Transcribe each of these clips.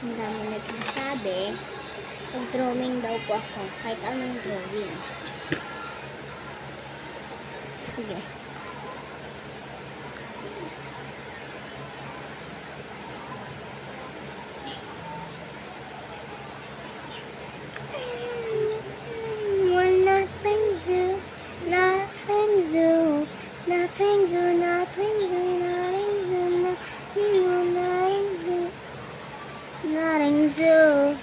ang dami nagsasabi. Mag-drawing daw po ako. Kahit anong drawing. Sige. Nothing zoo.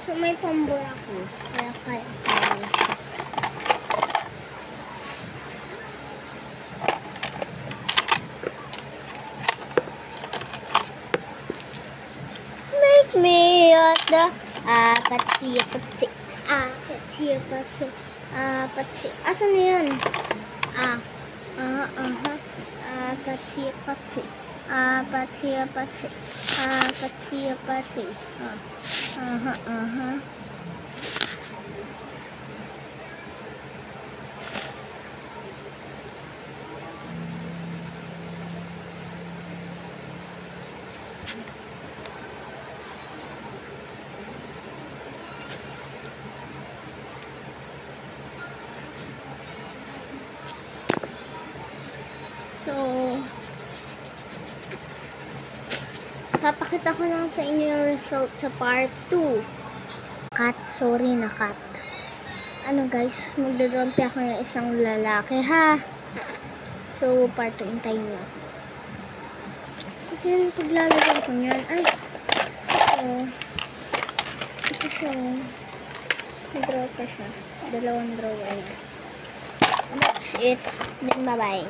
So, may pambor ako. Kaya. Make me at the patsi. Asan na yun? Patsi. So, papakita ko lang sa inyo yung result sa part 2. Sorry na cut. Ano guys, magdodrompi ako ng isang lalaki ha. So, part 2 hintayin nyo. Kasi yung paglalagay ko nyan, ito siya. May draw pa siya. 2 draw. That's it. Then bye bye.